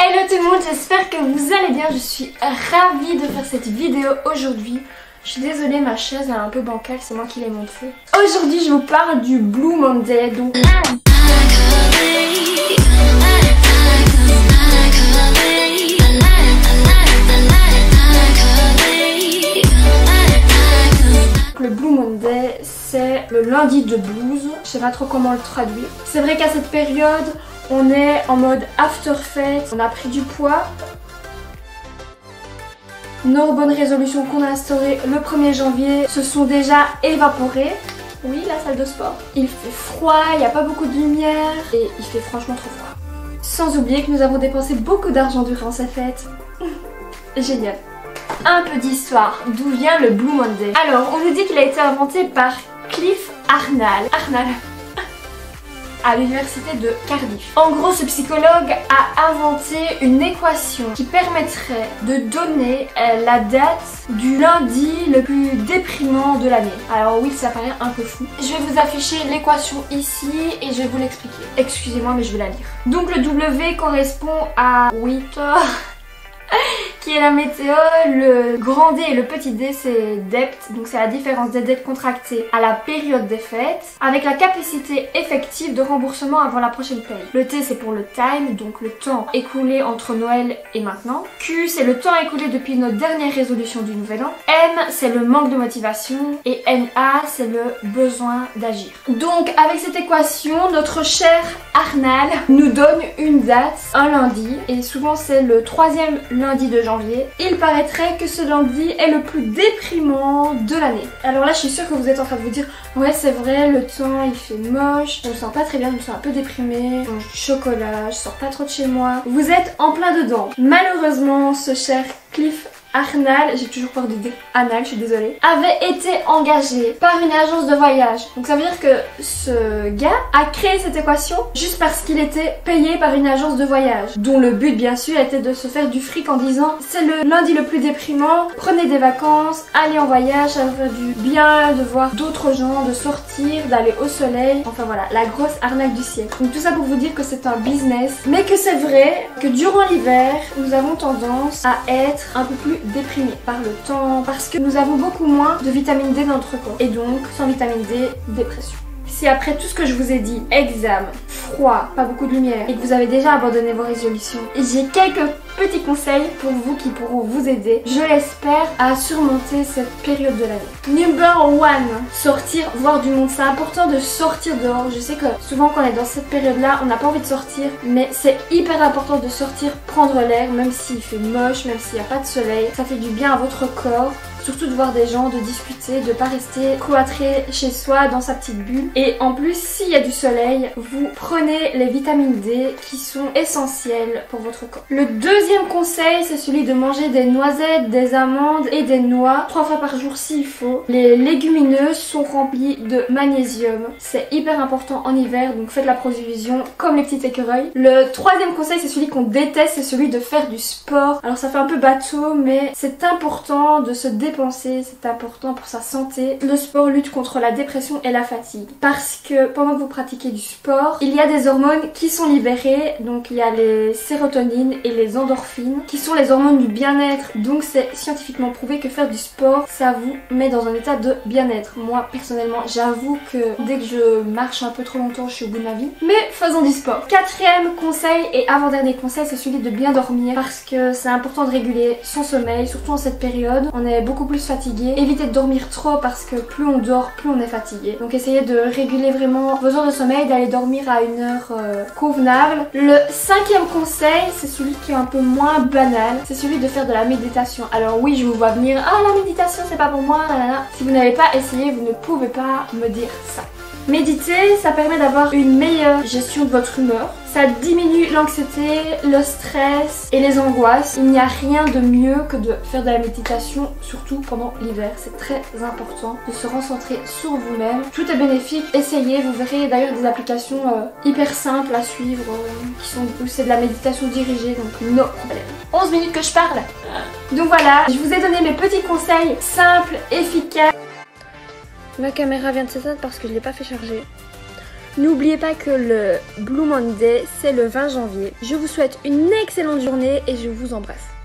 Hello tout le monde, j'espère que vous allez bien. Je suis ravie de faire cette vidéo aujourd'hui. Je suis désolée, ma chaise est un peu bancale, c'est moi qui l'ai montée. Aujourd'hui je vous parle du Blue Monday. Donc le Blue Monday, c'est le lundi de blues. Je sais pas trop comment le traduire. C'est vrai qu'à cette période, on est en mode after fête, on a pris du poids. Nos bonnes résolutions qu'on a instaurées le 1er janvier se sont déjà évaporées. Oui, la salle de sport. Il fait froid, il n'y a pas beaucoup de lumière et il fait franchement trop froid. Sans oublier que nous avons dépensé beaucoup d'argent durant ces fêtes. Génial. Un peu d'histoire, d'où vient le Blue Monday. Alors, on nous dit qu'il a été inventé par Cliff Arnall. À l'université de Cardiff. En gros, ce psychologue a inventé une équation qui permettrait de donner la date du lundi le plus déprimant de l'année. Alors oui, ça paraît un peu fou. Je vais vous afficher l'équation ici et je vais vous l'expliquer. Excusez-moi, mais je vais la lire. Donc le W correspond à 8 heures. Qui est la météo, le grand D et le petit D c'est depth, donc c'est la différence des dettes contractées à la période des fêtes, avec la capacité effective de remboursement avant la prochaine paye. Le T c'est pour le time, donc le temps écoulé entre Noël et maintenant. Q c'est le temps écoulé depuis nos dernières résolutions du nouvel an. M c'est le manque de motivation et NA c'est le besoin d'agir. Donc avec cette équation, notre cher Arnall nous donne une date, un lundi, et souvent c'est le 3e lundi de janvier. Il paraîtrait que ce lundi est le plus déprimant de l'année. Alors là je suis sûre que vous êtes en train de vous dire ouais c'est vrai, le temps il fait moche, je me sens pas très bien, je me sens un peu déprimée, je mange du chocolat, je sors pas trop de chez moi. Vous êtes en plein dedans. Malheureusement ce cher Cliff Arnall, j'ai toujours peur de dire Anal, je suis désolée, avait été engagé par une agence de voyage. Donc ça veut dire que ce gars a créé cette équation juste parce qu'il était payé par une agence de voyage, dont le but bien sûr était de se faire du fric en disant c'est le lundi le plus déprimant, prenez des vacances, allez en voyage, ça va faire du bien de voir d'autres gens, de sortir, d'aller au soleil, enfin voilà, la grosse arnaque du siècle. Donc tout ça pour vous dire que c'est un business, mais que c'est vrai que durant l'hiver, nous avons tendance à être un peu plus déprimé par le temps, parce que nous avons beaucoup moins de vitamine D dans notre corps et donc sans vitamine D, dépression. Si après tout ce que je vous ai dit, examen, froid, pas beaucoup de lumière et que vous avez déjà abandonné vos résolutions, j'ai quelques petits conseils pour vous qui pourront vous aider, je l'espère, à surmonter cette période de l'année. Number 1, sortir, voir du monde. C'est important de sortir dehors. Je sais que souvent quand on est dans cette période-là, on n'a pas envie de sortir, mais c'est hyper important de sortir, prendre l'air, même s'il fait moche, même s'il n'y a pas de soleil. Ça fait du bien à votre corps. Surtout de voir des gens, de discuter, de pas rester cloîtré chez soi dans sa petite bulle. Et en plus, s'il y a du soleil, vous prenez les vitamines D qui sont essentielles pour votre corps. Le deuxième conseil, c'est celui de manger des noisettes, des amandes et des noix 3 fois par jour s'il faut. Les légumineuses sont remplies de magnésium. C'est hyper important en hiver, donc faites la provision comme les petits écureuils. Le troisième conseil, c'est celui qu'on déteste, c'est celui de faire du sport. Alors ça fait un peu bateau, mais c'est important de se dépenser, c'est important pour sa santé. Le sport lutte contre la dépression et la fatigue parce que pendant que vous pratiquez du sport, il y a des hormones qui sont libérées, donc il y a les sérotonines et les endorphines qui sont les hormones du bien-être. Donc c'est scientifiquement prouvé que faire du sport, ça vous met dans un état de bien-être. Moi personnellement, j'avoue que dès que je marche un peu trop longtemps, je suis au bout de ma vie. Mais faisons du sport. Quatrième conseil et avant-dernier conseil, c'est celui de bien dormir parce que c'est important de réguler son sommeil, surtout en cette période. On est beaucoup plus fatigué. Évitez de dormir trop parce que plus on dort, plus on est fatigué. Donc essayez de réguler vraiment vos heures de sommeil, d'aller dormir à une heure convenable. Le cinquième conseil, c'est celui qui est un peu moins banal, c'est celui de faire de la méditation. Alors oui, je vous vois venir, ah la méditation c'est pas pour moi, nanana. Si vous n'avez pas essayé, vous ne pouvez pas me dire ça. Méditer, ça permet d'avoir une meilleure gestion de votre humeur. Ça diminue l'anxiété, le stress et les angoisses. Il n'y a rien de mieux que de faire de la méditation, surtout pendant l'hiver. C'est très important de se recentrer sur vous-même. Tout est bénéfique, essayez, vous verrez d'ailleurs des applications hyper simples à suivre où c'est de la méditation dirigée, donc no problème. 11 minutes que je parle. Donc voilà, je vous ai donné mes petits conseils simples, efficaces. Ma caméra vient de s'éteindre parce que je ne l'ai pas fait charger. N'oubliez pas que le Blue Monday, c'est le 20 janvier. Je vous souhaite une excellente journée et je vous embrasse.